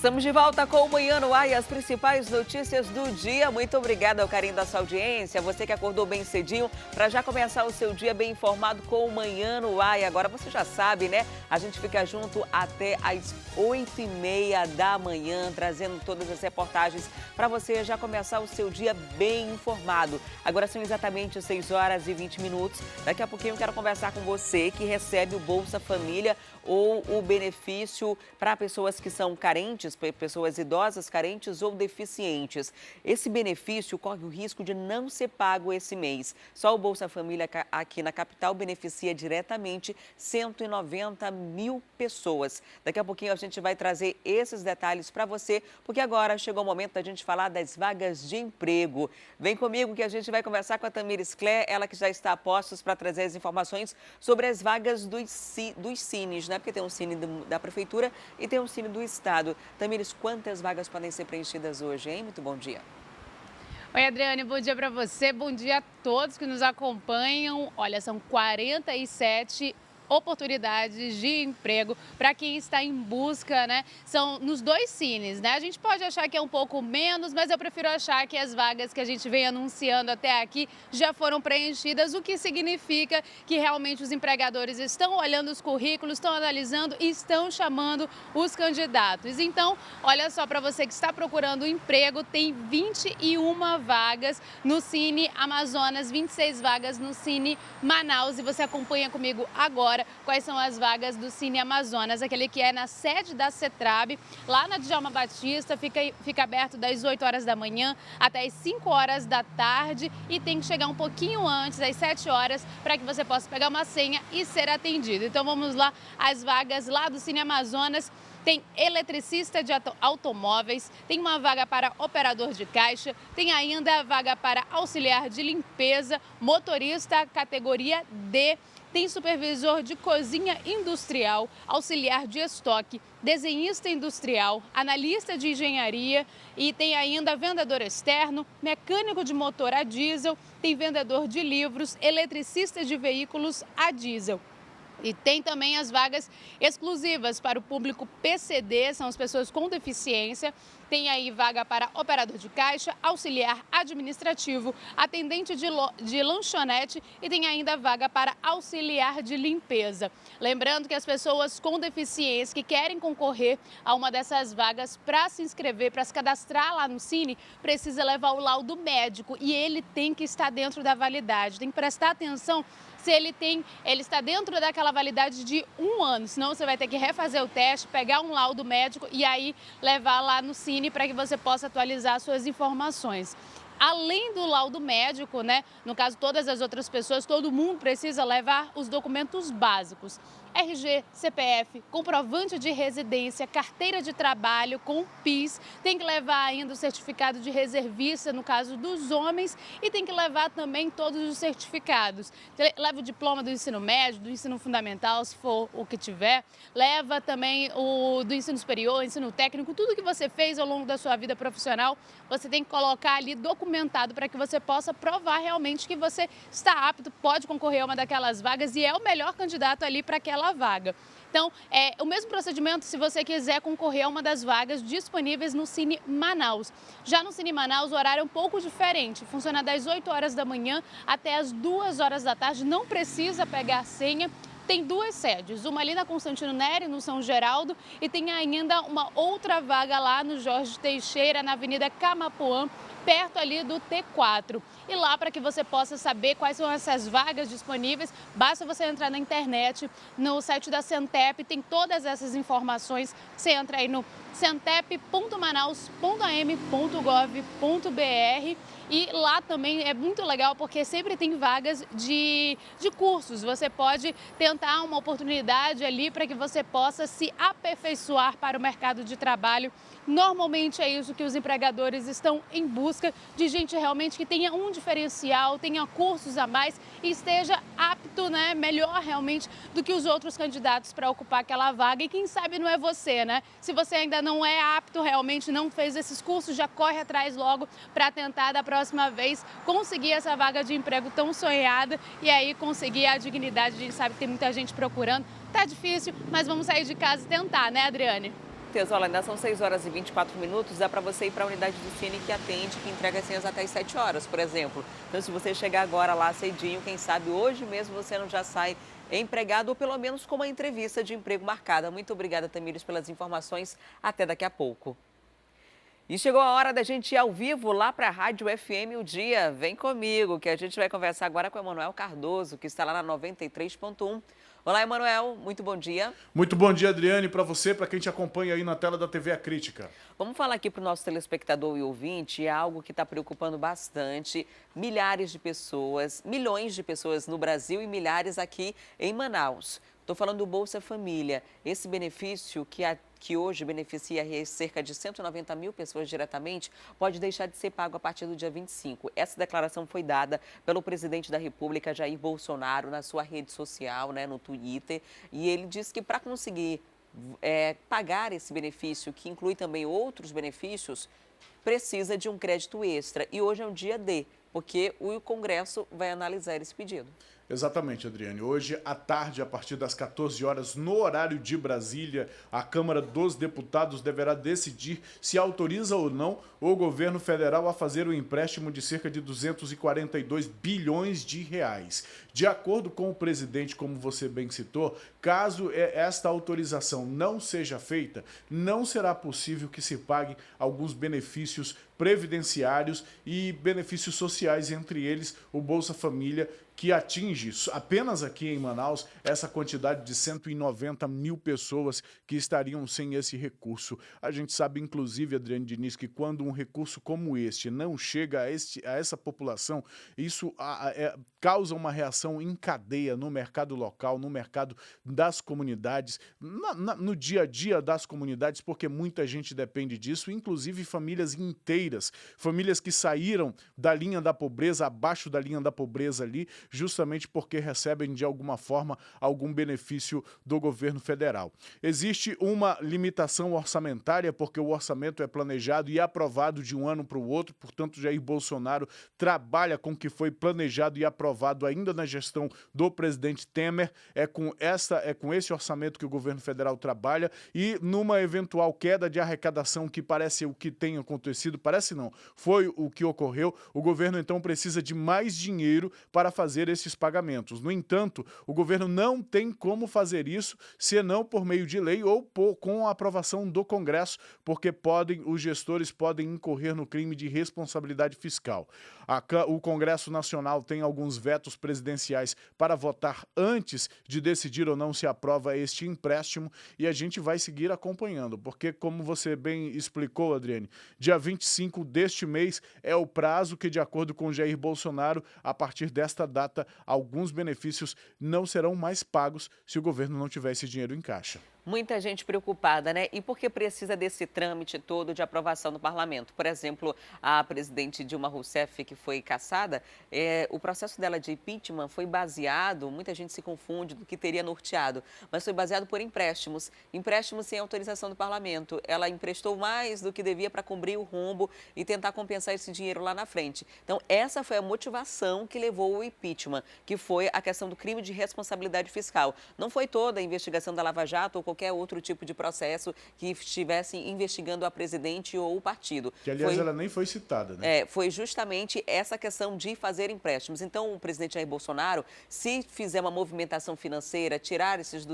Estamos de volta com o Manhã no Ar e as principais notícias do dia. Muito obrigada ao carinho da sua audiência. Você que acordou bem cedinho para já começar o seu dia bem informado com o Manhã no Ar. E agora você já sabe, né? A gente fica junto até às 8h30 da manhã, trazendo todas as reportagens para você já começar o seu dia bem informado. Agora são exatamente 6h20. Daqui a pouquinho eu quero conversar com você que recebe o Bolsa Família ou o benefício para pessoas que são carentes, pessoas idosas, carentes ou deficientes. Esse benefício corre o risco de não ser pago esse mês. Só o Bolsa Família aqui na capital beneficia diretamente 190 mil pessoas. Daqui a pouquinho a gente vai trazer esses detalhes para você, porque agora chegou o momento da gente falar das vagas de emprego. Vem comigo que a gente vai conversar com a Tamires Clé, ela que já está a postos para trazer as informações sobre as vagas dos Cines, né? Porque tem um Cine da Prefeitura e tem um Cine do Estado. Tamires, quantas vagas podem ser preenchidas hoje, hein? Muito bom dia. Oi, Adriane, bom dia para você, bom dia a todos que nos acompanham. Olha, são 47 oportunidades de emprego para quem está em busca, né? São nos dois cines, né? A gente pode achar que é um pouco menos, mas eu prefiro achar que as vagas que a gente vem anunciando até aqui já foram preenchidas, o que significa que realmente os empregadores estão olhando os currículos, estão analisando e estão chamando os candidatos. Então, olha só, para você que está procurando emprego, tem 21 vagas no Cine Amazonas, 26 vagas no Cine Manaus, e você acompanha comigo agora quais são as vagas do Cine Amazonas, aquele que é na sede da CETRAB, lá na Djalma Batista, fica aberto das 8 horas da manhã até as 5 horas da tarde e tem que chegar um pouquinho antes, às 7 horas, para que você possa pegar uma senha e ser atendido. Então vamos lá, as vagas lá do Cine Amazonas. Tem eletricista de automóveis, tem uma vaga para operador de caixa, tem ainda a vaga para auxiliar de limpeza, motorista categoria D, tem supervisor de cozinha industrial, auxiliar de estoque, desenhista industrial, analista de engenharia e tem ainda vendedor externo, mecânico de motor a diesel, tem vendedor de livros, eletricista de veículos a diesel. E tem também as vagas exclusivas para o público PCD, são as pessoas com deficiência. Tem aí vaga para operador de caixa, auxiliar administrativo, atendente de lanchonete e tem ainda vaga para auxiliar de limpeza. Lembrando que as pessoas com deficiência que querem concorrer a uma dessas vagas para se inscrever, para se cadastrar lá no Cine, precisa levar o laudo médico e ele tem que estar dentro da validade. Tem que prestar atenção se ele está dentro daquela validade de 1 ano, senão você vai ter que refazer o teste, pegar um laudo médico e aí levar lá no Cine para que você possa atualizar suas informações. Além do laudo médico, né? No caso, todas as outras pessoas, todo mundo precisa levar os documentos básicos. RG, CPF, comprovante de residência, carteira de trabalho com PIS, tem que levar ainda o certificado de reservista, no caso dos homens, e tem que levar também todos os certificados. Leva o diploma do ensino médio, do ensino fundamental, se for o que tiver, leva também o do ensino superior, ensino técnico, tudo que você fez ao longo da sua vida profissional, você tem que colocar ali documentado para que você possa provar realmente que você está apto, pode concorrer a uma daquelas vagas e é o melhor candidato ali para aquela vaga. Então, é o mesmo procedimento se você quiser concorrer a uma das vagas disponíveis no Cine Manaus. Já no Cine Manaus, o horário é um pouco diferente. Funciona das 8 horas da manhã até as 2 horas da tarde. Não precisa pegar senha. Tem 2 sedes, uma ali na Constantino Nery, no São Geraldo, e tem ainda uma outra vaga lá no Jorge Teixeira, na Avenida Camapuã, perto ali do T4. E lá, para que você possa saber quais são essas vagas disponíveis, basta você entrar na internet, no site da Centep, tem todas essas informações. Você entra aí no centep.manaus.am.gov.br e lá também é muito legal porque sempre tem vagas de cursos. Você pode tentar uma oportunidade ali para que você possa se aperfeiçoar para o mercado de trabalho. Normalmente é isso que os empregadores estão em busca, de gente realmente que tenha um diferencial, tenha cursos a mais e esteja apto, né, melhor realmente do que os outros candidatos para ocupar aquela vaga. E quem sabe não é você, né? Se você ainda não é apto, realmente não fez esses cursos, já corre atrás logo para tentar da próxima vez conseguir essa vaga de emprego tão sonhada e aí conseguir a dignidade. A gente sabe que tem muita gente procurando, tá difícil, mas vamos sair de casa e tentar, né, Adriane? certeza. Olha, ainda são 6 horas e 24 minutos, dá para você ir para a unidade do Cine que atende, que entrega as senhas até as 7 horas, por exemplo. Então, se você chegar agora lá cedinho, quem sabe hoje mesmo você não já sai empregado ou pelo menos com uma entrevista de emprego marcada. Muito obrigada, Tamires, pelas informações. Até daqui a pouco. E chegou a hora da gente ir ao vivo lá para a Rádio FM O Dia. Vem comigo, que a gente vai conversar agora com o Emanuel Cardoso, que está lá na 93.1. Olá, Emanuel, muito bom dia. Muito bom dia, Adriane, para você, para quem te acompanha aí na tela da TV A Crítica. Vamos falar aqui para o nosso telespectador e ouvinte, é algo que está preocupando bastante milhares de pessoas, milhões de pessoas no Brasil e milhares aqui em Manaus. Estou falando do Bolsa Família, esse benefício que hoje beneficia cerca de 190 mil pessoas diretamente, pode deixar de ser pago a partir do dia 25. Essa declaração foi dada pelo presidente da República, Jair Bolsonaro, na sua rede social, no Twitter, e ele disse que para conseguir pagar esse benefício, que inclui também outros benefícios, precisa de um crédito extra. E hoje é um dia D, porque o Congresso vai analisar esse pedido. Exatamente, Adriane. Hoje, à tarde, a partir das 14 horas, no horário de Brasília, a Câmara dos Deputados deverá decidir se autoriza ou não o governo federal a fazer um empréstimo de cerca de 242 bilhões de reais. De acordo com o presidente, como você bem citou, caso esta autorização não seja feita, não será possível que se pague alguns benefícios previdenciários e benefícios sociais, entre eles o Bolsa Família, que atinge apenas aqui em Manaus essa quantidade de 190 mil pessoas que estariam sem esse recurso. A gente sabe, inclusive, Adriane Diniz, que quando um recurso como este não chega a essa população, isso causa uma reação em cadeia no mercado local, no mercado das comunidades, no dia a dia das comunidades, porque muita gente depende disso, inclusive famílias inteiras, famílias que saíram da linha da pobreza, abaixo da linha da pobreza ali, justamente porque recebem de alguma forma algum benefício do governo federal. Existe uma limitação orçamentária, porque o orçamento é planejado e aprovado de um ano para o outro, portanto Jair Bolsonaro trabalha com o que foi planejado e aprovado ainda na gestão do presidente Temer, é com esse orçamento que o governo federal trabalha, e numa eventual queda de arrecadação, que parece o que tem acontecido, parece não, foi o que ocorreu, o governo então precisa de mais dinheiro para fazer esses pagamentos. No entanto, o governo não tem como fazer isso, senão por meio de lei ou com a aprovação do Congresso, porque os gestores podem incorrer no crime de responsabilidade fiscal. O Congresso Nacional tem alguns vetos presidenciais para votar antes de decidir ou não se aprova este empréstimo, e a gente vai seguir acompanhando, porque, como você bem explicou, Adriane, dia 25 deste mês é o prazo que, de acordo com Jair Bolsonaro, a partir desta data, alguns benefícios não serão mais pagos se o governo não tiver esse dinheiro em caixa. Muita gente preocupada, né? E por que precisa desse trâmite todo de aprovação no parlamento? Por exemplo, a presidente Dilma Rousseff, que foi cassada, o processo dela de impeachment foi baseado, muita gente se confunde do que teria norteado, mas foi baseado por empréstimos sem autorização do parlamento. Ela emprestou mais do que devia para cobrir o rombo e tentar compensar esse dinheiro lá na frente. Então, essa foi a motivação que levou o impeachment, que foi a questão do crime de responsabilidade fiscal. Não foi toda a investigação da Lava Jato ou qualquer outro tipo de processo que estivesse investigando a presidente ou o partido. Que, aliás, ela nem foi citada, né? Foi justamente essa questão de fazer empréstimos. Então, o presidente Jair Bolsonaro, se fizer uma movimentação financeira, tirar esses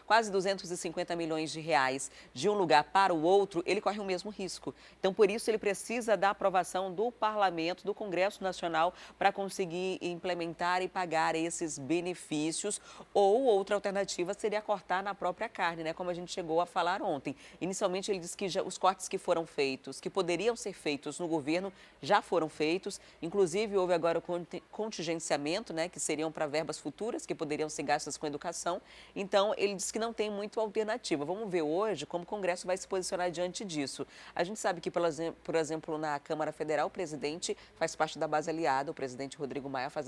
quase 250 milhões de reais de um lugar para o outro, ele corre o mesmo risco. Então, por isso, ele precisa da aprovação do Parlamento, do Congresso Nacional, para conseguir implementar e pagar esses benefícios. Ou outra alternativa seria cortar na própria carne, como a gente chegou a falar ontem. Inicialmente, ele disse que os cortes que foram feitos, que poderiam ser feitos no governo, já foram feitos. Inclusive, houve agora o contingenciamento, que seriam para verbas futuras, que poderiam ser gastas com educação. Então, ele disse que não tem muita alternativa. Vamos ver hoje como o Congresso vai se posicionar diante disso. A gente sabe que, por exemplo, na Câmara Federal, o presidente faz parte da base aliada, o presidente Rodrigo Maia faz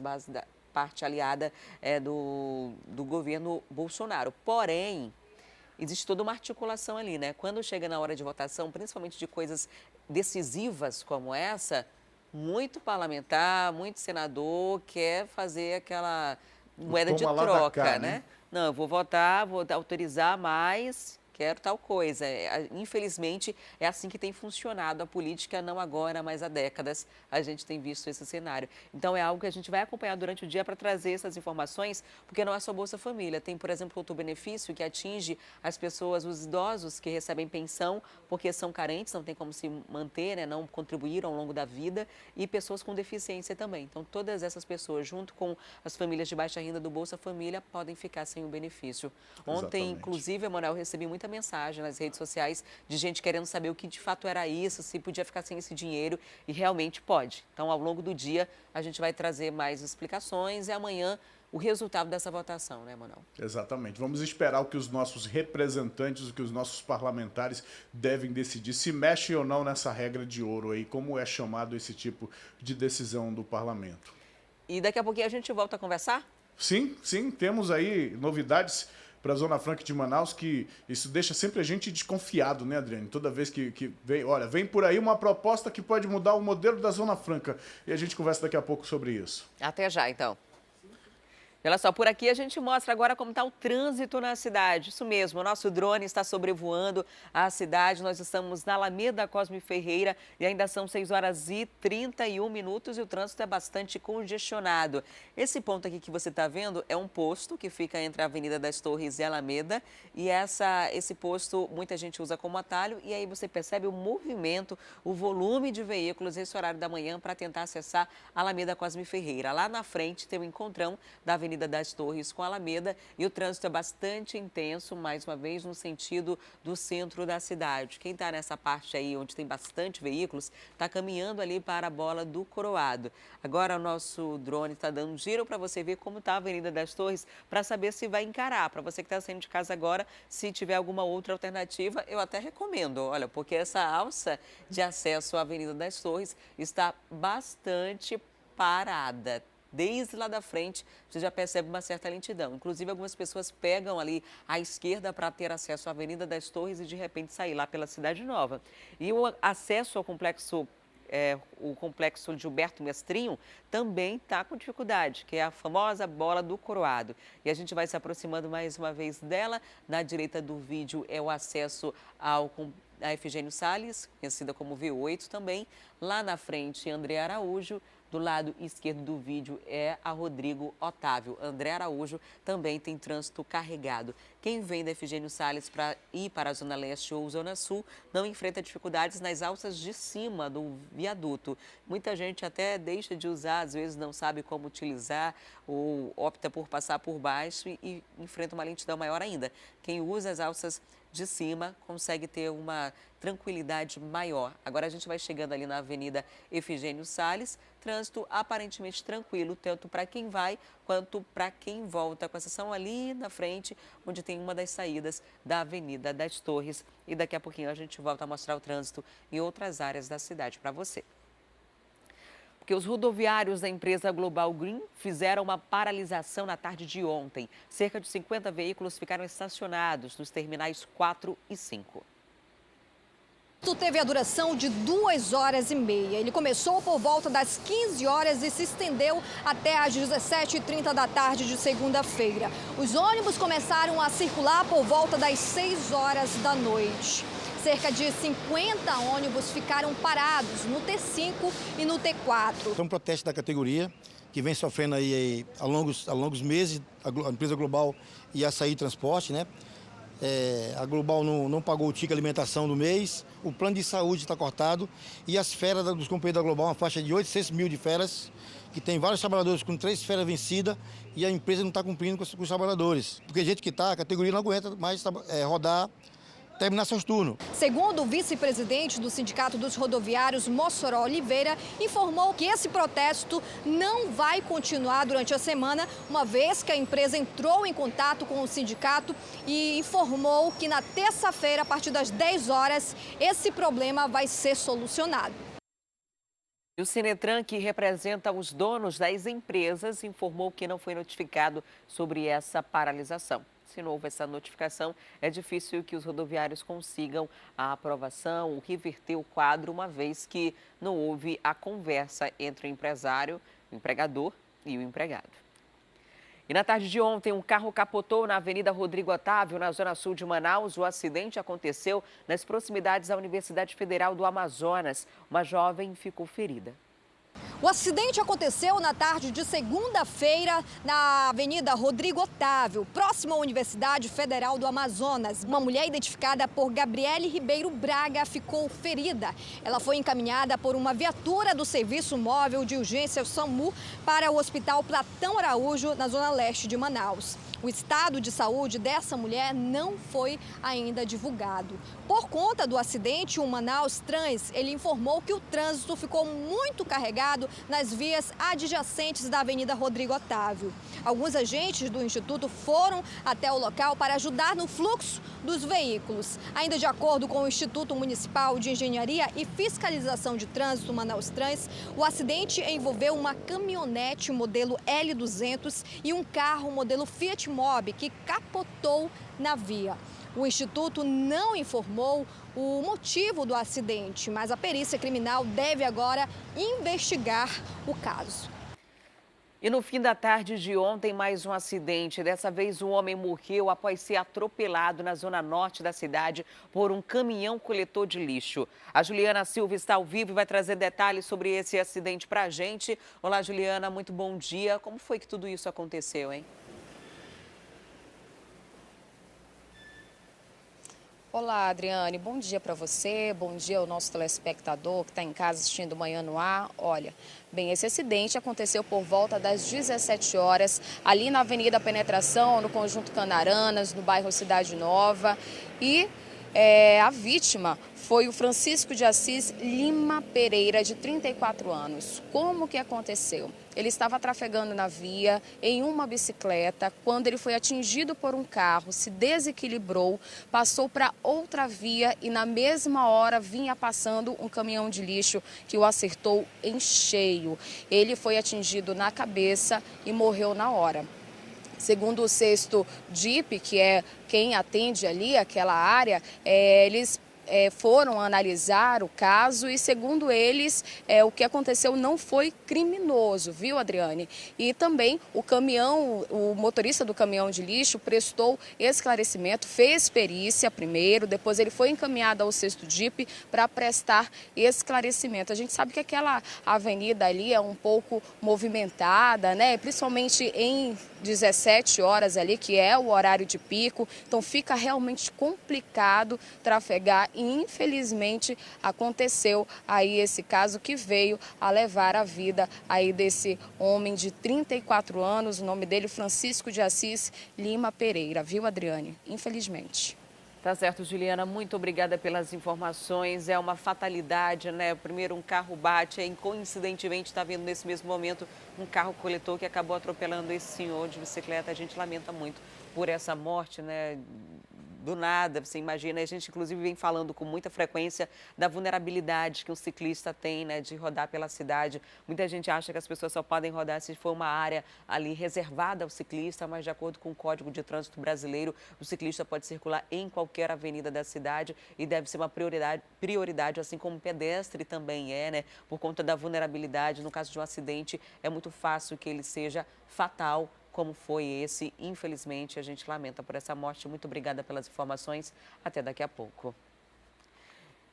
parte aliada do governo Bolsonaro. Porém, existe toda uma articulação ali, Quando chega na hora de votação, principalmente de coisas decisivas como essa, muito parlamentar, muito senador quer fazer aquela moeda de troca, né? Não, eu vou votar, vou autorizar mais, quero tal coisa. Infelizmente, é assim que tem funcionado a política, não agora, mas há décadas a gente tem visto esse cenário. Então, é algo que a gente vai acompanhar durante o dia para trazer essas informações, porque não é só Bolsa Família. Tem, por exemplo, outro benefício que atinge as pessoas, os idosos que recebem pensão porque são carentes, não tem como se manter, né, não contribuíram ao longo da vida, e pessoas com deficiência também. Então, todas essas pessoas, junto com as famílias de baixa renda do Bolsa Família, podem ficar sem o benefício. Ontem, Exatamente. inclusive, Emanuel, eu recebi muita mensagem nas redes sociais de gente querendo saber o que de fato era isso, se podia ficar sem esse dinheiro, e realmente pode. Então, ao longo do dia, a gente vai trazer mais explicações e amanhã o resultado dessa votação, né, Emanuel? Exatamente. Vamos esperar o que os nossos representantes, o que os nossos parlamentares devem decidir, se mexe ou não nessa regra de ouro aí, como é chamado esse tipo de decisão do parlamento. E daqui a pouquinho a gente volta a conversar? Sim, sim, temos aí novidades para a Zona Franca de Manaus, que isso deixa sempre a gente desconfiado, né, Adriane? Toda vez que vem, olha, vem por aí uma proposta que pode mudar o modelo da Zona Franca. E a gente conversa daqui a pouco sobre isso. Até já, então. Olha só, por aqui a gente mostra agora como está o trânsito na cidade. Isso mesmo, o nosso drone está sobrevoando a cidade. Nós estamos na Alameda Cosme Ferreira e ainda são 6h31 e o trânsito é bastante congestionado. Esse ponto aqui que você está vendo é um posto que fica entre a Avenida das Torres e a Alameda. E esse posto muita gente usa como atalho e aí você percebe o movimento, o volume de veículos nesse horário da manhã para tentar acessar a Alameda Cosme Ferreira. Lá na frente tem o encontrão da Avenida das Torres com a Alameda e o trânsito é bastante intenso, mais uma vez, no sentido do centro da cidade. Quem está nessa parte aí, onde tem bastante veículos, está caminhando ali para a Bola do Coroado. Agora o nosso drone está dando um giro para você ver como está a Avenida das Torres, para saber se vai encarar. Para você que está saindo de casa agora, se tiver alguma outra alternativa, eu até recomendo, olha, porque essa alça de acesso à Avenida das Torres está bastante parada. Desde lá da frente, você já percebe uma certa lentidão. Inclusive, algumas pessoas pegam ali à esquerda para ter acesso à Avenida das Torres e, de repente, sair lá pela Cidade Nova. E o acesso ao complexo Gilberto Mestrinho também está com dificuldade, que é a famosa Bola do Coroado. E a gente vai se aproximando mais uma vez dela. Na direita do vídeo é o acesso a Efigênio Salles, conhecida como V8 também. Lá na frente, André Araújo. Do lado esquerdo do vídeo é a Rodrigo Otávio. André Araújo também tem trânsito carregado. Quem vem da Efigênio Salles para ir para a Zona Leste ou Zona Sul não enfrenta dificuldades nas alças de cima do viaduto. Muita gente até deixa de usar, às vezes não sabe como utilizar ou opta por passar por baixo e enfrenta uma lentidão maior ainda. Quem usa as alças de cima consegue ter uma tranquilidade maior. Agora a gente vai chegando ali na Avenida Efigênio Salles, trânsito aparentemente tranquilo, tanto para quem vai quanto para quem volta, com exceção ali na frente, onde tem uma das saídas da Avenida das Torres. E daqui a pouquinho a gente volta a mostrar o trânsito em outras áreas da cidade para você. Porque os rodoviários da empresa Global Green fizeram uma paralisação na tarde de ontem. Cerca de 50 veículos ficaram estacionados nos terminais 4 e 5. Teve a duração de 2h30. Ele começou por volta das 15 horas e se estendeu até às 17h30 da tarde de segunda-feira. Os ônibus começaram a circular por volta das 6 horas da noite. Cerca de 50 ônibus ficaram parados no T5 e no T4. É um protesto da categoria que vem sofrendo aí há longos meses, a empresa Global e a Açaí Transporte, né? A Global não pagou o ticket alimentação do mês, o plano de saúde está cortado e as férias dos companheiros da Global, uma faixa de 800 mil de férias, que tem vários trabalhadores com 3 férias vencidas e a empresa não está cumprindo com os trabalhadores. Porque a gente que está, a categoria não aguenta mais rodar, terminar seus turnos. Segundo o vice-presidente do Sindicato dos Rodoviários, Mossoró Oliveira, informou que esse protesto não vai continuar durante a semana, uma vez que a empresa entrou em contato com o sindicato e informou que na terça-feira, a partir das 10 horas, esse problema vai ser solucionado. E o Sinetran, que representa os donos das empresas, informou que não foi notificado sobre essa paralisação. Se não houve essa notificação, é difícil que os rodoviários consigam a aprovação ou reverter o quadro, uma vez que não houve a conversa entre o empresário, o empregador e o empregado. E na tarde de ontem, um carro capotou na Avenida Rodrigo Otávio, na zona sul de Manaus. O acidente aconteceu nas proximidades da Universidade Federal do Amazonas. Uma jovem ficou ferida. O acidente aconteceu na tarde de segunda-feira na Avenida Rodrigo Otávio, próximo à Universidade Federal do Amazonas. Uma mulher identificada por Gabriele Ribeiro Braga ficou ferida. Ela foi encaminhada por uma viatura do Serviço Móvel de Urgência SAMU para o Hospital Platão Araújo, na zona leste de Manaus. O estado de saúde dessa mulher não foi ainda divulgado. Por conta do acidente, o Manaus Trans, ele informou que o trânsito ficou muito carregado nas vias adjacentes da Avenida Rodrigo Otávio. Alguns agentes do Instituto foram até o local para ajudar no fluxo dos veículos. Ainda de acordo com o Instituto Municipal de Engenharia e Fiscalização de Trânsito Manaus Trans, o acidente envolveu uma caminhonete modelo L200 e um carro modelo Fiat Mobi que capotou na via. O Instituto não informou o motivo do acidente, mas a perícia criminal deve agora investigar o caso. E no fim da tarde de ontem, mais um acidente. Dessa vez, um homem morreu após ser atropelado na zona norte da cidade por um caminhão coletor de lixo. A Juliana Silva está ao vivo e vai trazer detalhes sobre esse acidente para a gente. Olá, Juliana, muito bom dia. Como foi que tudo isso aconteceu, hein? Olá, Adriane. Bom dia para você, bom dia ao nosso telespectador que está em casa assistindo Manhã no Ar. Olha, bem, esse acidente aconteceu por volta das 17 horas, ali na Avenida Penetração, no Conjunto Canaranas, no bairro Cidade Nova. E a vítima foi o Francisco de Assis Lima Pereira, de 34 anos. Como que aconteceu? Ele estava trafegando na via em uma bicicleta quando ele foi atingido por um carro, se desequilibrou, passou para outra via e na mesma hora vinha passando um caminhão de lixo que o acertou em cheio. Ele foi atingido na cabeça e morreu na hora. Segundo o 6º DIP, que é quem atende ali aquela área, eles foram analisar o caso e, segundo eles, o que aconteceu não foi criminoso, viu, Adriane? E também o motorista do caminhão de lixo prestou esclarecimento, fez perícia primeiro, depois ele foi encaminhado ao 6º DIP para prestar esclarecimento. A gente sabe que aquela avenida ali é um pouco movimentada, né? Principalmente em 17 horas ali, que é o horário de pico, então fica realmente complicado trafegar e infelizmente aconteceu aí esse caso que veio a levar a vida aí desse homem de 34 anos, o nome dele Francisco de Assis Lima Pereira, viu, Adriane? Infelizmente. Tá certo, Juliana, muito obrigada pelas informações. É uma fatalidade, né? Primeiro um carro bate, aí coincidentemente está vindo nesse mesmo momento um carro coletor que acabou atropelando esse senhor de bicicleta. A gente lamenta muito por essa morte, né? Do nada, você imagina, a gente inclusive vem falando com muita frequência da vulnerabilidade que um ciclista tem, né, de rodar pela cidade. Muita gente acha que as pessoas só podem rodar se for uma área ali reservada ao ciclista, mas de acordo com o Código de Trânsito Brasileiro, o ciclista pode circular em qualquer avenida da cidade e deve ser uma prioridade, assim como o pedestre também é, né, por conta da vulnerabilidade. No caso de um acidente, é muito fácil que ele seja fatal, como foi esse. Infelizmente, a gente lamenta por essa morte. Muito obrigada pelas informações. Até daqui a pouco.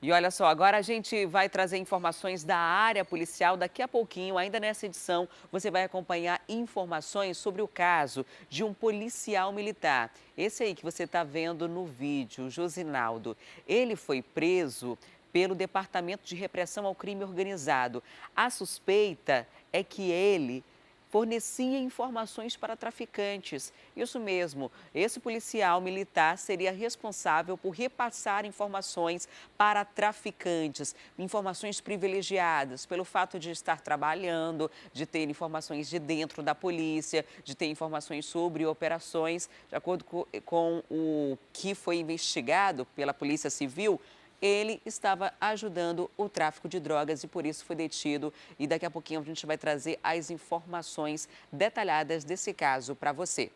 E olha só, agora a gente vai trazer informações da área policial. Daqui a pouquinho, ainda nessa edição, você vai acompanhar informações sobre o caso de um policial militar. Esse aí que você está vendo no vídeo, Josinaldo. Ele foi preso pelo Departamento de Repressão ao Crime Organizado. A suspeita é que ele fornecia informações para traficantes. Isso mesmo, esse policial militar seria responsável por repassar informações para traficantes, informações privilegiadas, pelo fato de estar trabalhando, de ter informações de dentro da polícia, de ter informações sobre operações. De acordo com o que foi investigado pela Polícia Civil, ele estava ajudando o tráfico de drogas e por isso foi detido. E daqui a pouquinho a gente vai trazer as informações detalhadas desse caso para você.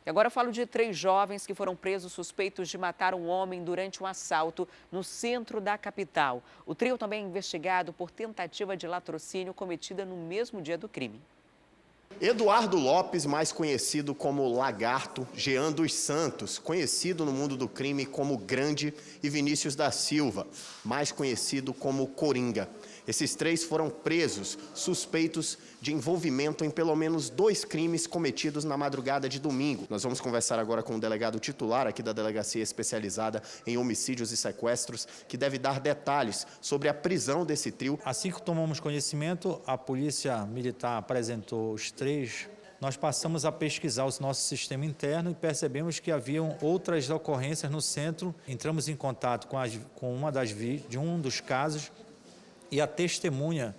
E agora eu falo de 3 jovens que foram presos suspeitos de matar um homem durante um assalto no centro da capital. O trio também é investigado por tentativa de latrocínio cometida no mesmo dia do crime. Eduardo Lopes, mais conhecido como Lagarto, Jean dos Santos, conhecido no mundo do crime como Grande, e Vinícius da Silva, mais conhecido como Coringa. Esses três foram presos, suspeitos de envolvimento em pelo menos 2 crimes cometidos na madrugada de domingo. Nós vamos conversar agora com o delegado titular aqui da Delegacia Especializada em Homicídios e Sequestros, que deve dar detalhes sobre a prisão desse trio. Assim que tomamos conhecimento, a Polícia Militar apresentou os 3. Nós passamos a pesquisar o nosso sistema interno e percebemos que haviam outras ocorrências no centro. Entramos em contato com uma de um dos casos, e a testemunha,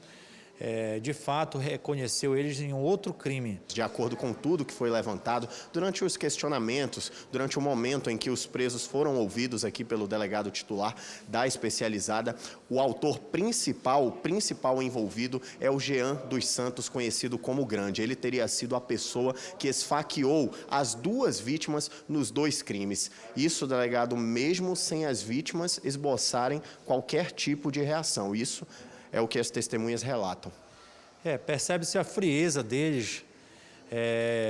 de fato, reconheceu eles em um outro crime. De acordo com tudo que foi levantado, durante os questionamentos, durante o momento em que os presos foram ouvidos aqui pelo delegado titular da Especializada, o autor principal, o principal envolvido é o Jean dos Santos, conhecido como Grande. Ele teria sido a pessoa que esfaqueou as 2 vítimas nos 2 crimes. Isso, delegado, mesmo sem as vítimas esboçarem qualquer tipo de reação. Isso é o que as testemunhas relatam. Percebe-se a frieza deles,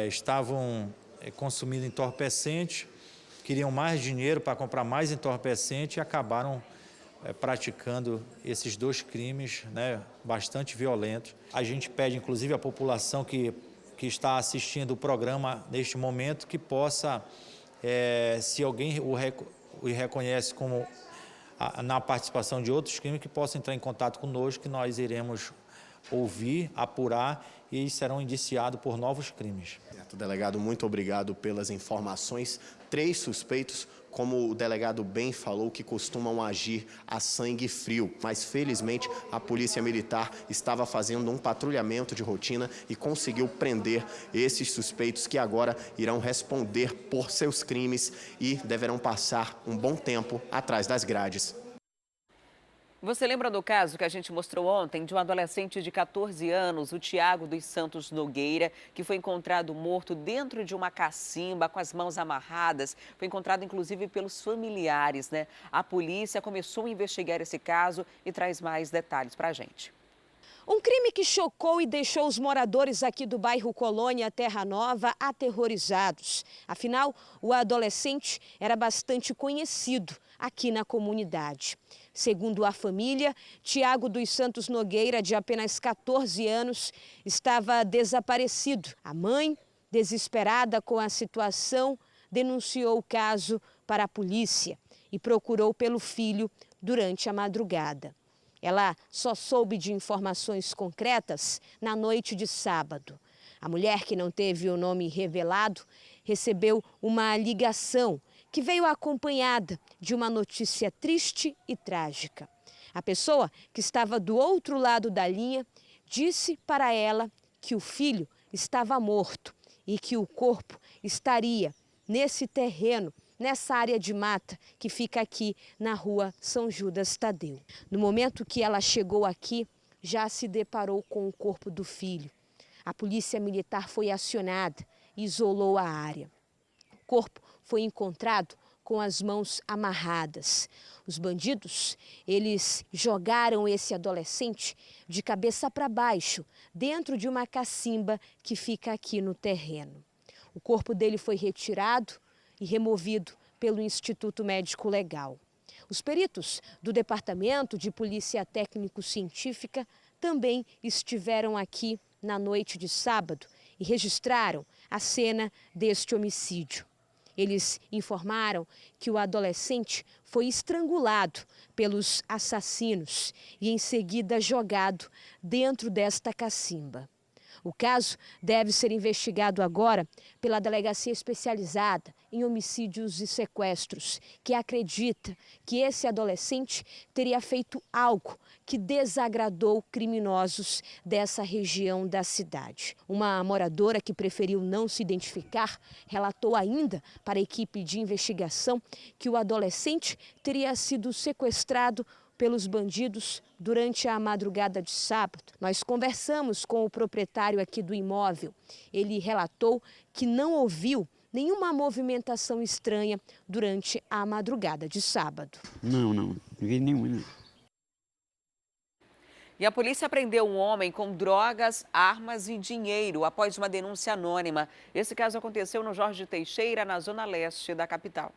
estavam consumindo entorpecente, queriam mais dinheiro para comprar mais entorpecente e acabaram praticando esses 2 crimes, né, bastante violentos. A gente pede, inclusive, à população que está assistindo o programa neste momento, que possa, se alguém o reconhece como na participação de outros crimes, que possam entrar em contato conosco, que nós iremos ouvir, apurar e serão indiciados por novos crimes. Delegado, muito obrigado pelas informações. 3 suspeitos, como o delegado bem falou, que costumam agir a sangue frio. Mas, felizmente, a Polícia Militar estava fazendo um patrulhamento de rotina e conseguiu prender esses suspeitos, que agora irão responder por seus crimes e deverão passar um bom tempo atrás das grades. Você lembra do caso que a gente mostrou ontem de um adolescente de 14 anos, o Tiago dos Santos Nogueira, que foi encontrado morto dentro de uma cacimba com as mãos amarradas? Foi encontrado inclusive pelos familiares, né? A polícia começou a investigar esse caso e traz mais detalhes para a gente. Um crime que chocou e deixou os moradores aqui do bairro Colônia Terra Nova aterrorizados. Afinal, o adolescente era bastante conhecido aqui na comunidade. Segundo a família, Tiago dos Santos Nogueira, de apenas 14 anos, estava desaparecido. A mãe, desesperada com a situação, denunciou o caso para a polícia e procurou pelo filho durante a madrugada. Ela só soube de informações concretas na noite de sábado. A mulher, que não teve o nome revelado, recebeu uma ligação que veio acompanhada de uma notícia triste e trágica. A pessoa que estava do outro lado da linha disse para ela que o filho estava morto e que o corpo estaria nesse terreno, nessa área de mata que fica aqui na rua São Judas Tadeu. No momento que ela chegou aqui, já se deparou com o corpo do filho. A polícia militar foi acionada e isolou a área. O corpo foi encontrado com as mãos amarradas. Os bandidos, eles jogaram esse adolescente de cabeça para baixo, dentro de uma cacimba que fica aqui no terreno. O corpo dele foi retirado e removido pelo Instituto Médico Legal. Os peritos do Departamento de Polícia Técnico-Científica também estiveram aqui na noite de sábado e registraram a cena deste homicídio. Eles informaram que o adolescente foi estrangulado pelos assassinos e em seguida jogado dentro desta cacimba. O caso deve ser investigado agora pela Delegacia Especializada em Homicídios e Sequestros, que acredita que esse adolescente teria feito algo que desagradou criminosos dessa região da cidade. Uma moradora que preferiu não se identificar relatou ainda para a equipe de investigação que o adolescente teria sido sequestrado pelos bandidos durante a madrugada de sábado. Nós conversamos com o proprietário aqui do imóvel. Ele relatou que não ouviu nenhuma movimentação estranha durante a madrugada de sábado. Não vi nenhuma, não. E a polícia prendeu um homem com drogas, armas e dinheiro após uma denúncia anônima. Esse caso aconteceu no Jorge Teixeira, na zona leste da capital.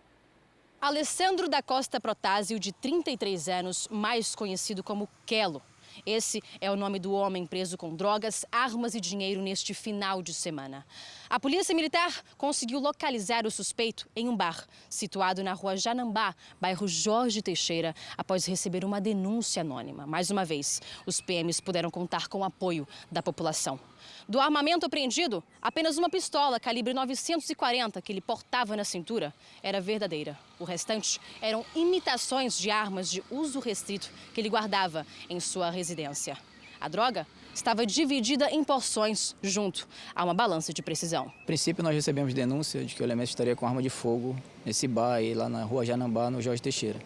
Alessandro da Costa Protásio, de 33 anos, mais conhecido como Quelo. Esse é o nome do homem preso com drogas, armas e dinheiro neste final de semana. A polícia militar conseguiu localizar o suspeito em um bar situado na rua Janambá, bairro Jorge Teixeira, após receber uma denúncia anônima. Mais uma vez, os PMs puderam contar com o apoio da população. Do armamento apreendido, apenas uma pistola calibre 940 que ele portava na cintura era verdadeira. O restante eram imitações de armas de uso restrito que ele guardava em sua residência. A droga estava dividida em porções junto a uma balança de precisão. A princípio, nós recebemos denúncia de que o elemento estaria com arma de fogo nesse bar aí, lá na rua Janambá, no Jorge Teixeira.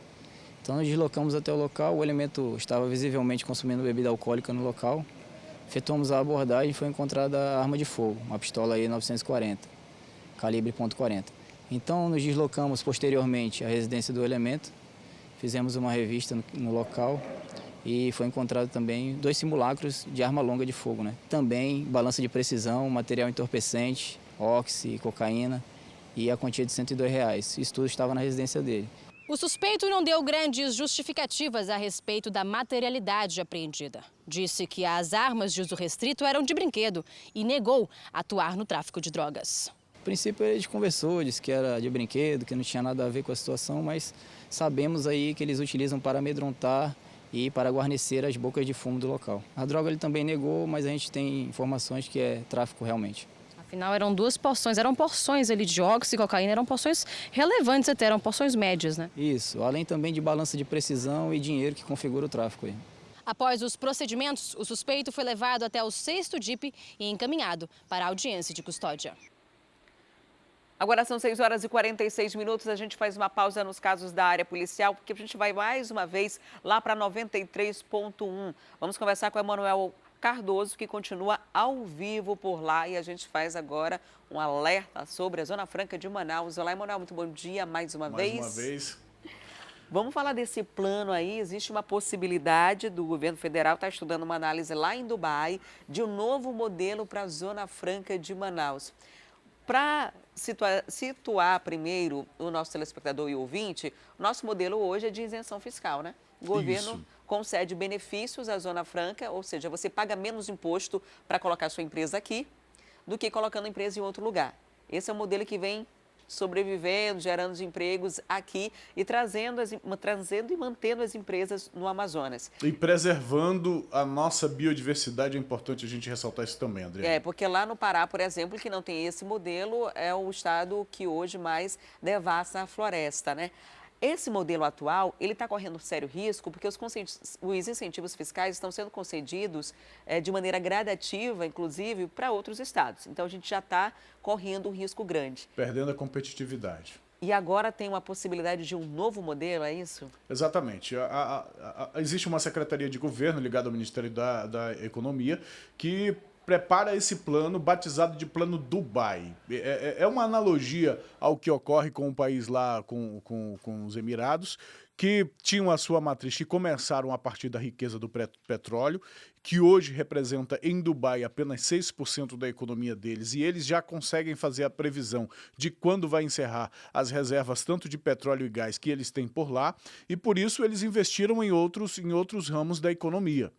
Então, nos deslocamos até o local, o elemento estava visivelmente consumindo bebida alcoólica no local. Efetuamos a abordagem e foi encontrada a arma de fogo, uma pistola aí 940, calibre .40. Então, nos deslocamos posteriormente à residência do elemento, fizemos uma revista no local e foi encontrado também 2 simulacros de arma longa de fogo, né? Também balança de precisão, material entorpecente, óxido, cocaína e a quantia de R$102. Isso tudo estava na residência dele. O suspeito não deu grandes justificativas a respeito da materialidade apreendida. Disse que as armas de uso restrito eram de brinquedo e negou atuar no tráfico de drogas. A princípio ele conversou, disse que era de brinquedo, que não tinha nada a ver com a situação, mas sabemos aí que eles utilizam para amedrontar e para guarnecer as bocas de fumo do local. A droga ele também negou, mas a gente tem informações que é tráfico realmente. Afinal, eram 2 porções, eram porções ali de óxido e cocaína, eram porções relevantes até, eram porções médias, né? Isso, além também de balança de precisão e dinheiro que configura o tráfico aí. Após os procedimentos, o suspeito foi levado até o 6º DIP e encaminhado para a audiência de custódia. Agora são 6 horas e 46 minutos, a gente faz uma pausa nos casos da área policial, porque a gente vai mais uma vez lá para 93.1. Vamos conversar com o Emanuel Cardoso, que continua ao vivo por lá, e a gente faz agora um alerta sobre a Zona Franca de Manaus. Olá, Emanuel, muito bom dia mais uma vez. Mais uma vez. Vamos falar desse plano aí. Existe uma possibilidade do governo federal estar estudando uma análise lá em Dubai de um novo modelo para a Zona Franca de Manaus. Para situar primeiro o nosso telespectador e ouvinte, o nosso modelo hoje é de isenção fiscal, né? O governo concede benefícios à Zona Franca, ou seja, você paga menos imposto para colocar sua empresa aqui do que colocando a empresa em outro lugar. Esse é o modelo que vem sobrevivendo, gerando empregos aqui e trazendo e mantendo as empresas no Amazonas. E preservando a nossa biodiversidade, é importante a gente ressaltar isso também, Adriana. Porque lá no Pará, por exemplo, que não tem esse modelo, é o estado que hoje mais devassa a floresta, né? Esse modelo atual, ele está correndo sério risco porque os incentivos fiscais estão sendo concedidos de maneira gradativa, inclusive, para outros estados. Então, a gente já está correndo um risco grande. Perdendo a competitividade. E agora tem uma possibilidade de um novo modelo, é isso? Exatamente. Existe uma secretaria de governo ligada ao Ministério da Economia que prepara esse plano batizado de Plano Dubai. É uma analogia ao que ocorre com o país lá, com os Emirados, que tinham a sua matriz, que começaram a partir da riqueza do petróleo, que hoje representa em Dubai apenas 6% da economia deles, e eles já conseguem fazer a previsão de quando vai encerrar as reservas tanto de petróleo e gás que eles têm por lá, e por isso eles investiram em outros ramos da economia.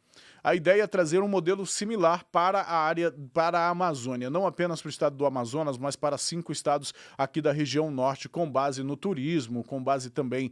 A ideia é trazer um modelo similar para a Amazônia, não apenas para o estado do Amazonas, mas para 5 estados aqui da região norte, com base no turismo, com base também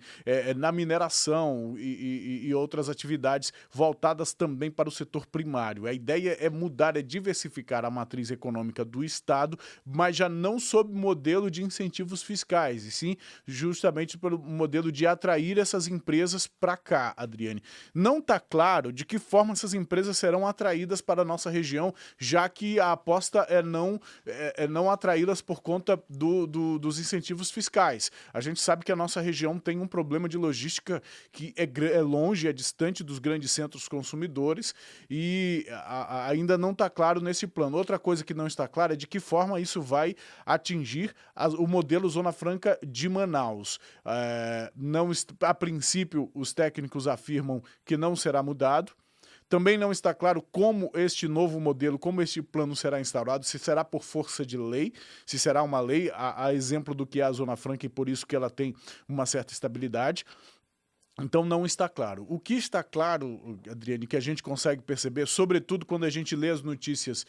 na mineração e outras atividades voltadas também para o setor primário. A ideia é mudar, é diversificar a matriz econômica do estado, mas já não sob modelo de incentivos fiscais, e sim justamente pelo modelo de atrair essas empresas para cá, Adriane. Não está claro de que forma essas empresas serão atraídas para a nossa região, já que a aposta é não atraí-las por conta dos incentivos fiscais. A gente sabe que a nossa região tem um problema de logística que é longe, é distante dos grandes centros consumidores e ainda não está claro nesse plano. Outra coisa que não está clara é de que forma isso vai atingir o modelo Zona Franca de Manaus. A princípio, os técnicos afirmam que não será mudado. Também não está claro como este novo modelo, como este plano será instaurado, se será por força de lei, se será uma lei, a exemplo do que é a Zona Franca, e por isso que ela tem uma certa estabilidade. Então não está claro. O que está claro, Adriane, que a gente consegue perceber, sobretudo quando a gente lê as notícias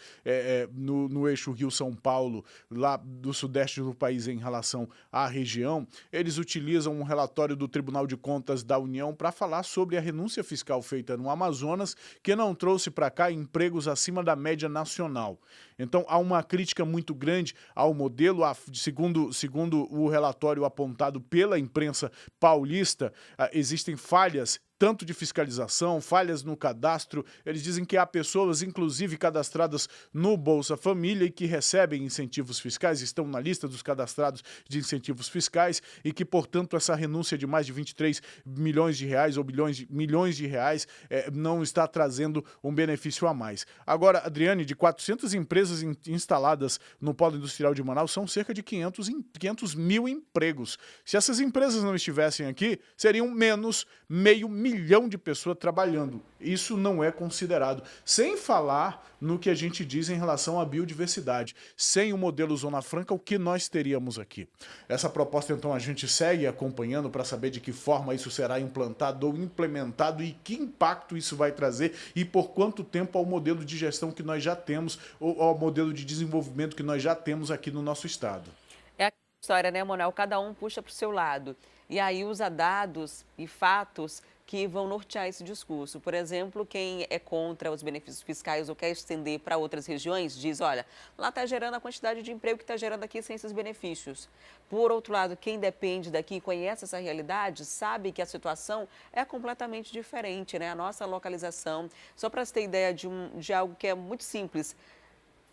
no eixo Rio-São Paulo, lá do sudeste do país em relação à região, eles utilizam um relatório do Tribunal de Contas da União para falar sobre a renúncia fiscal feita no Amazonas, que não trouxe para cá empregos acima da média nacional. Então há uma crítica muito grande ao modelo, segundo o relatório apontado pela imprensa paulista, existem falhas tanto de fiscalização, falhas no cadastro. Eles dizem que há pessoas, inclusive, cadastradas no Bolsa Família e que recebem incentivos fiscais, estão na lista dos cadastrados de incentivos fiscais e que, portanto, essa renúncia de mais de 23 milhões de reais ou milhões de reais não está trazendo um benefício a mais. Agora, Adriane, de 400 empresas instaladas no Polo Industrial de Manaus, são cerca de 500 mil empregos. Se essas empresas não estivessem aqui, seriam menos meio milhão de pessoas trabalhando. Isso não é considerado. Sem falar no que a gente diz em relação à biodiversidade. Sem o modelo Zona Franca, o que nós teríamos aqui? Essa proposta, então, a gente segue acompanhando para saber de que forma isso será implantado ou implementado e que impacto isso vai trazer e por quanto tempo ao modelo de gestão que nós já temos ou ao modelo de desenvolvimento que nós já temos aqui no nosso estado. É a história, né, Manuel? Cada um puxa para o seu lado. E aí usa dados e fatos que vão nortear esse discurso. Por exemplo, quem é contra os benefícios fiscais ou quer estender para outras regiões, diz, olha, lá está gerando a quantidade de emprego que está gerando aqui sem esses benefícios. Por outro lado, quem depende daqui e conhece essa realidade, sabe que a situação é completamente diferente, né? A nossa localização, só para você ter ideia de algo que é muito simples,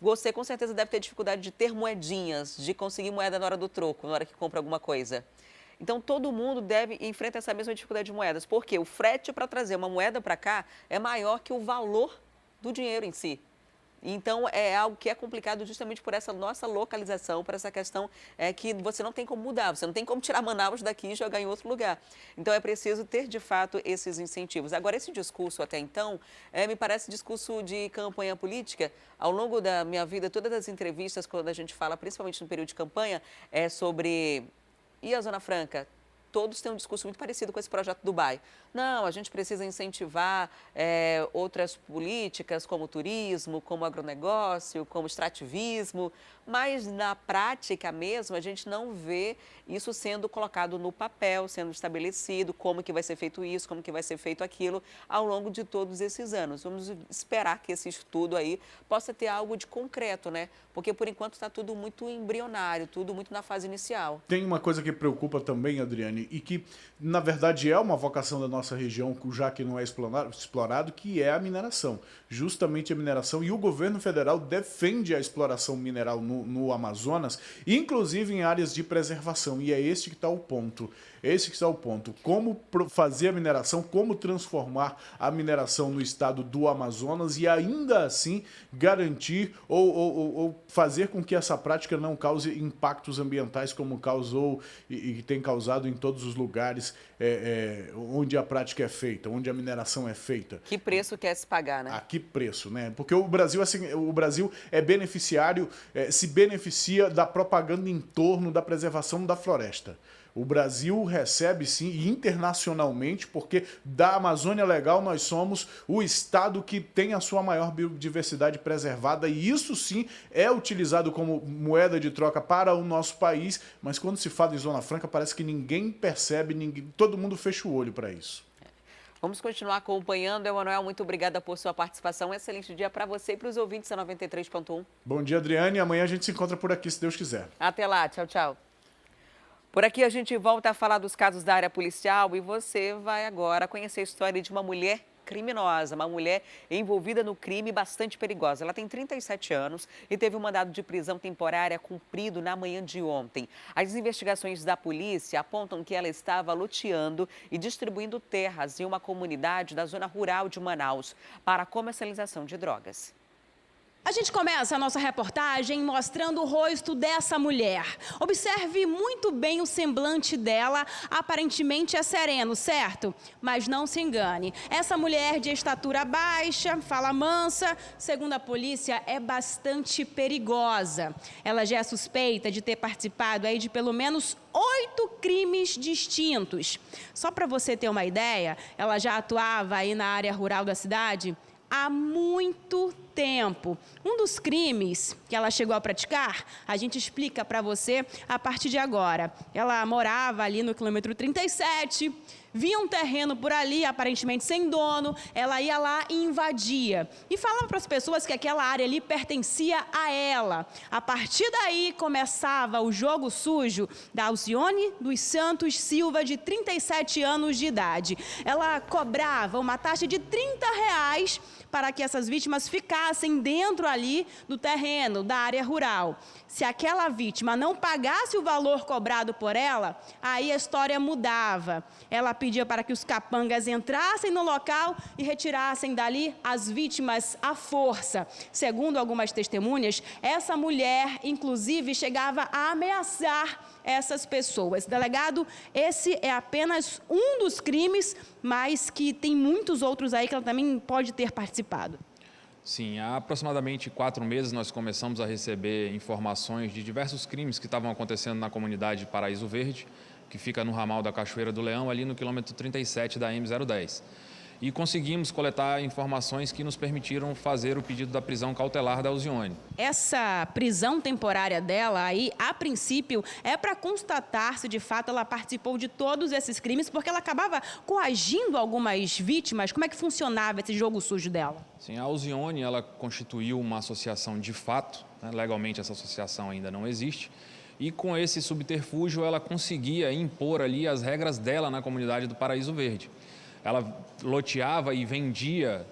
você com certeza deve ter dificuldade de ter moedinhas, de conseguir moeda na hora do troco, na hora que compra alguma coisa. Então, todo mundo enfrenta essa mesma dificuldade de moedas, porque o frete para trazer uma moeda para cá é maior que o valor do dinheiro em si. Então, é algo que é complicado justamente por essa nossa localização, por essa questão que você não tem como mudar, você não tem como tirar Manaus daqui e jogar em outro lugar. Então, é preciso ter, de fato, esses incentivos. Agora, esse discurso até então, me parece discurso de campanha política. Ao longo da minha vida, todas as entrevistas, quando a gente fala, principalmente no período de campanha, sobre... E a Zona Franca? Todos têm um discurso muito parecido com esse projeto Dubai. Não, a gente precisa incentivar outras políticas, como turismo, como agronegócio, como extrativismo, mas na prática mesmo a gente não vê isso sendo colocado no papel, sendo estabelecido, como que vai ser feito isso, como que vai ser feito aquilo, ao longo de todos esses anos. Vamos esperar que esse estudo aí possa ter algo de concreto, né? Porque por enquanto está tudo muito embrionário, tudo muito na fase inicial. Tem uma coisa que preocupa também, Adriane, e que, na verdade, é uma vocação da nossa região, já que não é explorado, que é a mineração. Justamente a mineração. E o governo federal defende a exploração mineral no Amazonas, inclusive em áreas de preservação. E é esse que está o ponto. Esse que está o ponto. Como fazer a mineração, como transformar a mineração no estado do Amazonas e ainda assim garantir ou fazer com que essa prática não cause impactos ambientais como causou e tem causado em todos os lugares onde a prática é feita, onde a mineração é feita. Que preço quer se pagar, né? A que preço, né? Porque o Brasil, assim, o Brasil é beneficiário, se beneficia da propaganda em torno da preservação da floresta. O Brasil recebe, sim, internacionalmente, porque da Amazônia Legal nós somos o estado que tem a sua maior biodiversidade preservada e isso, sim, é utilizado como moeda de troca para o nosso país, mas quando se fala em Zona Franca parece que ninguém percebe, todo mundo fecha o olho para isso. Vamos continuar acompanhando. Emanuel, muito obrigada por sua participação. Um excelente dia para você e para os ouvintes da 93.1. Bom dia, Adriane. Amanhã a gente se encontra por aqui, se Deus quiser. Até lá. Tchau, tchau. Por aqui a gente volta a falar dos casos da área policial e você vai agora conhecer a história de uma mulher criminosa, uma mulher envolvida no crime bastante perigosa. Ela tem 37 anos e teve um mandado de prisão temporária cumprido na manhã de ontem. As investigações da polícia apontam que ela estava loteando e distribuindo terras em uma comunidade da zona rural de Manaus para comercialização de drogas. A gente começa a nossa reportagem mostrando o rosto dessa mulher. Observe muito bem o semblante dela, aparentemente é sereno, certo? Mas não se engane, essa mulher de estatura baixa, fala mansa, segundo a polícia, é bastante perigosa. Ela já é suspeita de ter participado aí de pelo menos 8 crimes distintos. Só para você ter uma ideia, ela já atuava aí na área rural da cidade há muito tempo. Um dos crimes que ela chegou a praticar, a gente explica para você a partir de agora. Ela morava ali no quilômetro 37, via um terreno por ali, aparentemente sem dono, ela ia lá e invadia. E falava para as pessoas que aquela área ali pertencia a ela. A partir daí começava o jogo sujo da Alcione dos Santos Silva, de 37 anos de idade. Ela cobrava uma taxa de R$30 para que essas vítimas ficassem dentro ali do terreno, da área rural. Se aquela vítima não pagasse o valor cobrado por ela, aí a história mudava. Ela pedia para que os capangas entrassem no local e retirassem dali as vítimas à força. Segundo algumas testemunhas, essa mulher, inclusive, chegava a ameaçar essas pessoas. Delegado, esse é apenas um dos crimes, mas que tem muitos outros aí que ela também pode ter participado. Sim, há aproximadamente 4 meses nós começamos a receber informações de diversos crimes que estavam acontecendo na comunidade Paraíso Verde, que fica no ramal da Cachoeira do Leão, ali no quilômetro 37 da M010. E conseguimos coletar informações que nos permitiram fazer o pedido da prisão cautelar da Alcione. Essa prisão temporária dela aí, a princípio, é para constatar se de fato ela participou de todos esses crimes, porque ela acabava coagindo algumas vítimas. Como é que funcionava esse jogo sujo dela? Sim, a Alcione, ela constituiu uma associação de fato, né? Legalmente essa associação ainda não existe, e com esse subterfúgio ela conseguia impor ali as regras dela na comunidade do Paraíso Verde. Ela loteava e vendia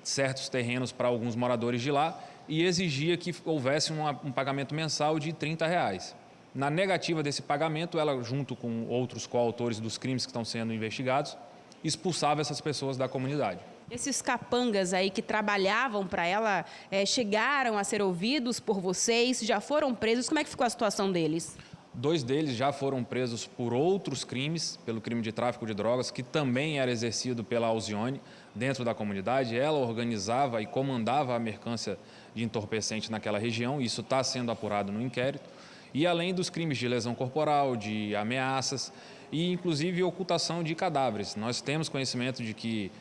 certos terrenos para alguns moradores de lá e exigia que houvesse um pagamento mensal de R$30. Na negativa desse pagamento, ela, junto com outros coautores dos crimes que estão sendo investigados, expulsava essas pessoas da comunidade. Esses capangas aí que trabalhavam para ela, chegaram a ser ouvidos por vocês, já foram presos? Como é que ficou a situação deles? 2 deles já foram presos por outros crimes, pelo crime de tráfico de drogas, que também era exercido pela Alcione dentro da comunidade. Ela organizava e comandava a mercância de entorpecente naquela região, isso está sendo apurado no inquérito. E além dos crimes de lesão corporal, de ameaças e inclusive ocultação de cadáveres. Nós temos conhecimento de que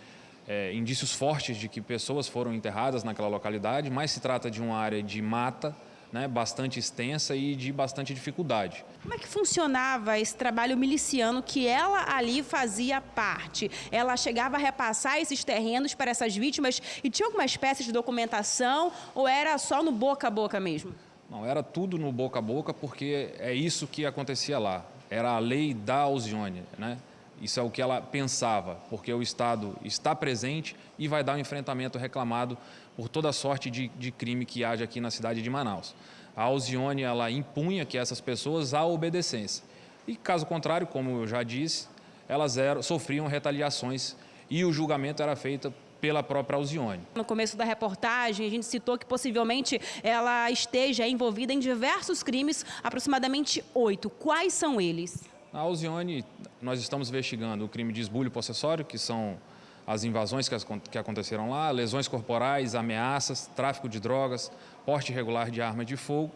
indícios fortes de que pessoas foram enterradas naquela localidade, mas se trata de uma área de mata, né, bastante extensa e de bastante dificuldade. Como é que funcionava esse trabalho miliciano que ela ali fazia parte? Ela chegava a repassar esses terrenos para essas vítimas e tinha alguma espécie de documentação ou era só no boca a boca mesmo? Não, era tudo no boca a boca, porque é isso que acontecia lá. Era a lei da Alcione, né? Isso é o que ela pensava, porque o Estado está presente e vai dar um enfrentamento reclamado por toda sorte de crime que haja aqui na cidade de Manaus. A Alcione, ela impunha que essas pessoas a obedecessem. E, caso contrário, como eu já disse, elas sofriam retaliações e o julgamento era feito pela própria Alcione. No começo da reportagem, a gente citou que possivelmente ela esteja envolvida em diversos crimes, aproximadamente 8. Quais são eles? Na Alcione, nós estamos investigando o crime de esbulho possessório, que são as invasões que aconteceram lá, lesões corporais, ameaças, tráfico de drogas, porte irregular de arma de fogo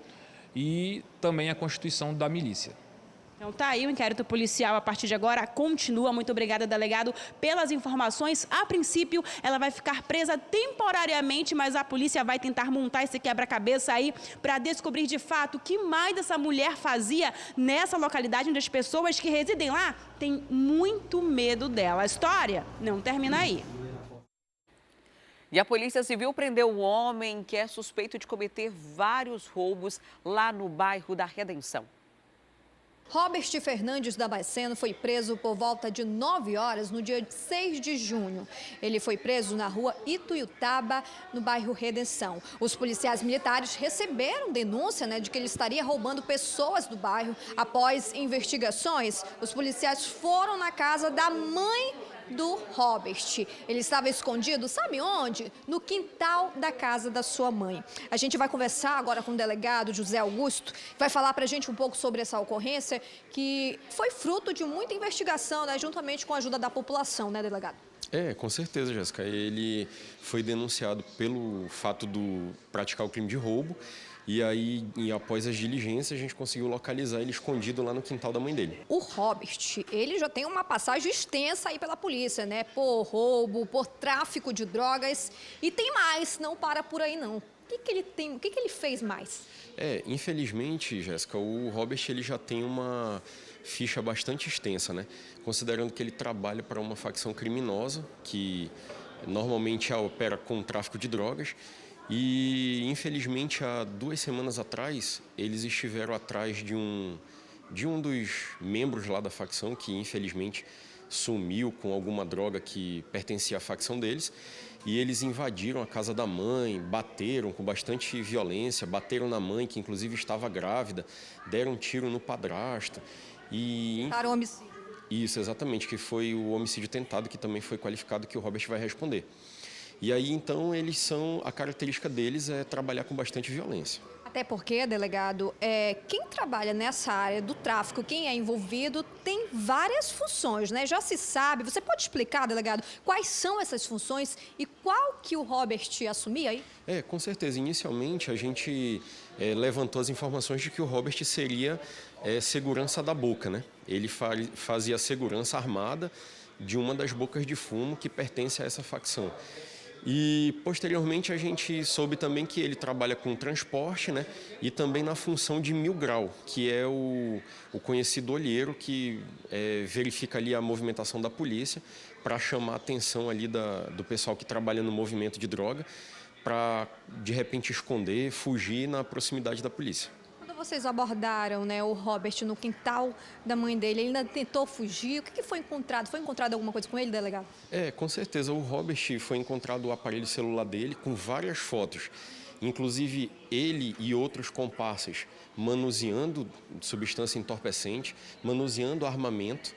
e também a constituição da milícia. Então tá aí o inquérito policial a partir de agora continua. Muito obrigada, delegado, pelas informações. A princípio, ela vai ficar presa temporariamente, mas a polícia vai tentar montar esse quebra-cabeça aí para descobrir de fato o que mais essa mulher fazia nessa localidade onde as pessoas que residem lá têm muito medo dela. A história não termina aí. E a Polícia Civil prendeu um homem que é suspeito de cometer vários roubos lá no bairro da Redenção. Robert Fernandes Damasceno foi preso por volta de 9 horas no dia 6 de junho. Ele foi preso na rua Ituiutaba, no bairro Redenção. Os policiais militares receberam denúncia de que ele estaria roubando pessoas do bairro. Após investigações, os policiais foram na casa da mãe do Robert. Ele estava escondido, sabe onde? No quintal da casa da sua mãe. A gente vai conversar agora com o delegado José Augusto, que vai falar pra gente um pouco sobre essa ocorrência, que foi fruto de muita investigação, né, juntamente com a ajuda da população, né, delegado? Com certeza, Jéssica. Ele foi denunciado pelo fato de praticar o crime de roubo. E aí, após as diligências, a gente conseguiu localizar ele escondido lá no quintal da mãe dele. O Robert, ele já tem uma passagem extensa aí pela polícia, né? Por roubo, por tráfico de drogas. E tem mais, não para por aí não. O que ele tem? O que ele fez mais? Infelizmente, Jéssica, o Robert ele já tem uma ficha bastante extensa, né? Considerando que ele trabalha para uma facção criminosa que normalmente opera com tráfico de drogas. E, infelizmente, há 2 semanas atrás, eles estiveram atrás de um dos membros lá da facção, que, infelizmente, sumiu com alguma droga que pertencia à facção deles. E eles invadiram a casa da mãe, bateram com bastante violência, bateram na mãe, que, inclusive, estava grávida, deram um tiro no padrasto. Para o homicídio. Isso, exatamente, que foi o homicídio tentado, que também foi qualificado, que o Robert vai responder. E aí, então, a característica deles é trabalhar com bastante violência. Até porque, delegado, quem trabalha nessa área do tráfico, quem é envolvido, tem várias funções, né? Já se sabe, você pode explicar, delegado, quais são essas funções e qual que o Robert assumia aí? Com certeza. Inicialmente, a gente levantou as informações de que o Robert seria segurança da boca, né? Ele fazia segurança armada de uma das bocas de fumo que pertence a essa facção. E, posteriormente, a gente soube também que ele trabalha com transporte, né? E também na função de 1000 grau, que é o conhecido olheiro que verifica ali a movimentação da polícia para chamar a atenção ali do pessoal que trabalha no movimento de droga para, de repente, esconder, fugir na proximidade da polícia. Quando vocês abordaram, né, o Robert no quintal da mãe dele, ele ainda tentou fugir. O que foi encontrado? Foi encontrado alguma coisa com ele, delegado? Com certeza. O Robert foi encontrado o aparelho celular dele com várias fotos. Inclusive, ele e outros comparsas manuseando substância entorpecente, manuseando armamento.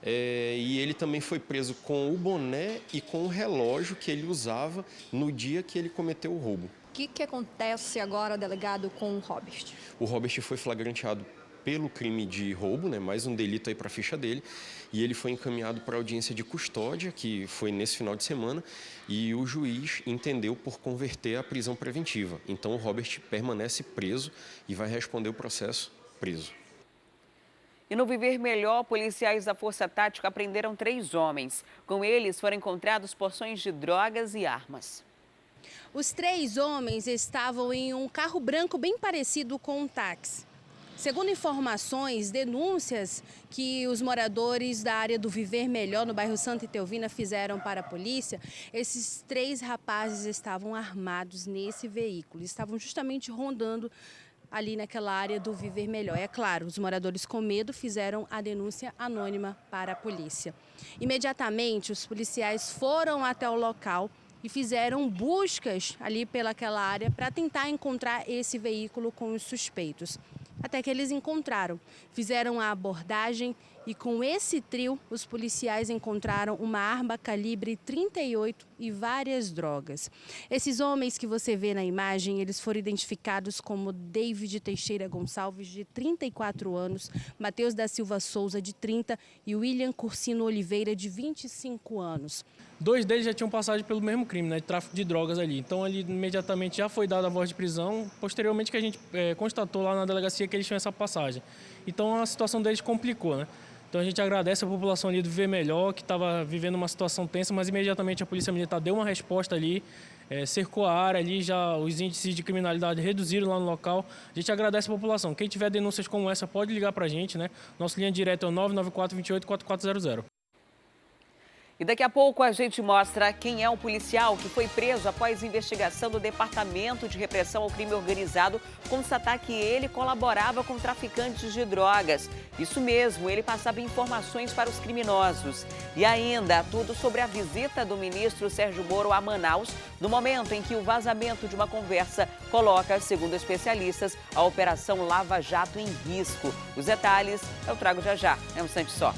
E ele também foi preso com o boné e com o relógio que ele usava no dia que ele cometeu o roubo. O que acontece agora, delegado, com o Robert? O Robert foi flagranteado pelo crime de roubo, né, mais um delito aí para a ficha dele, e ele foi encaminhado para a audiência de custódia, que foi nesse final de semana, e o juiz entendeu por converter a prisão preventiva. Então o Robert permanece preso e vai responder o processo preso. E no Viver Melhor, policiais da Força Tática apreenderam 3 homens. Com eles foram encontrados porções de drogas e armas. Os 3 homens estavam em um carro branco bem parecido com um táxi. Segundo informações, denúncias que os moradores da área do Viver Melhor, no bairro Santa Etelvina, fizeram para a polícia, esses 3 rapazes estavam armados nesse veículo. Estavam justamente rondando ali naquela área do Viver Melhor. É claro, os moradores com medo fizeram a denúncia anônima para a polícia. Imediatamente, os policiais foram até o local e fizeram buscas ali pelaquela área para tentar encontrar esse veículo com os suspeitos. Até que eles encontraram, fizeram a abordagem e com esse trio os policiais encontraram uma arma calibre 38 e várias drogas. Esses homens que você vê na imagem, eles foram identificados como David Teixeira Gonçalves, de 34 anos, Matheus da Silva Souza, de 30 e William Cursino Oliveira, de 25 anos. 2 deles já tinham passagem pelo mesmo crime, né, de tráfico de drogas ali. Então, ali imediatamente já foi dada a voz de prisão. Posteriormente, que a gente constatou lá na delegacia que eles tinham essa passagem. Então, a situação deles complicou, né? Então, a gente agradece a população ali do Viver Melhor, que estava vivendo uma situação tensa, mas imediatamente a Polícia Militar deu uma resposta ali, cercou a área ali, já os índices de criminalidade reduziram lá no local. A gente agradece a população. Quem tiver denúncias como essa, pode ligar para a gente, né? Nossa linha direta é o 994 28 4400. E daqui a pouco a gente mostra quem é o policial que foi preso após investigação do Departamento de Repressão ao Crime Organizado constatar que ele colaborava com traficantes de drogas. Isso mesmo, ele passava informações para os criminosos. E ainda tudo sobre a visita do ministro Sérgio Moro a Manaus, no momento em que o vazamento de uma conversa coloca, segundo especialistas, a Operação Lava Jato em risco. Os detalhes eu trago já já, é um instante só.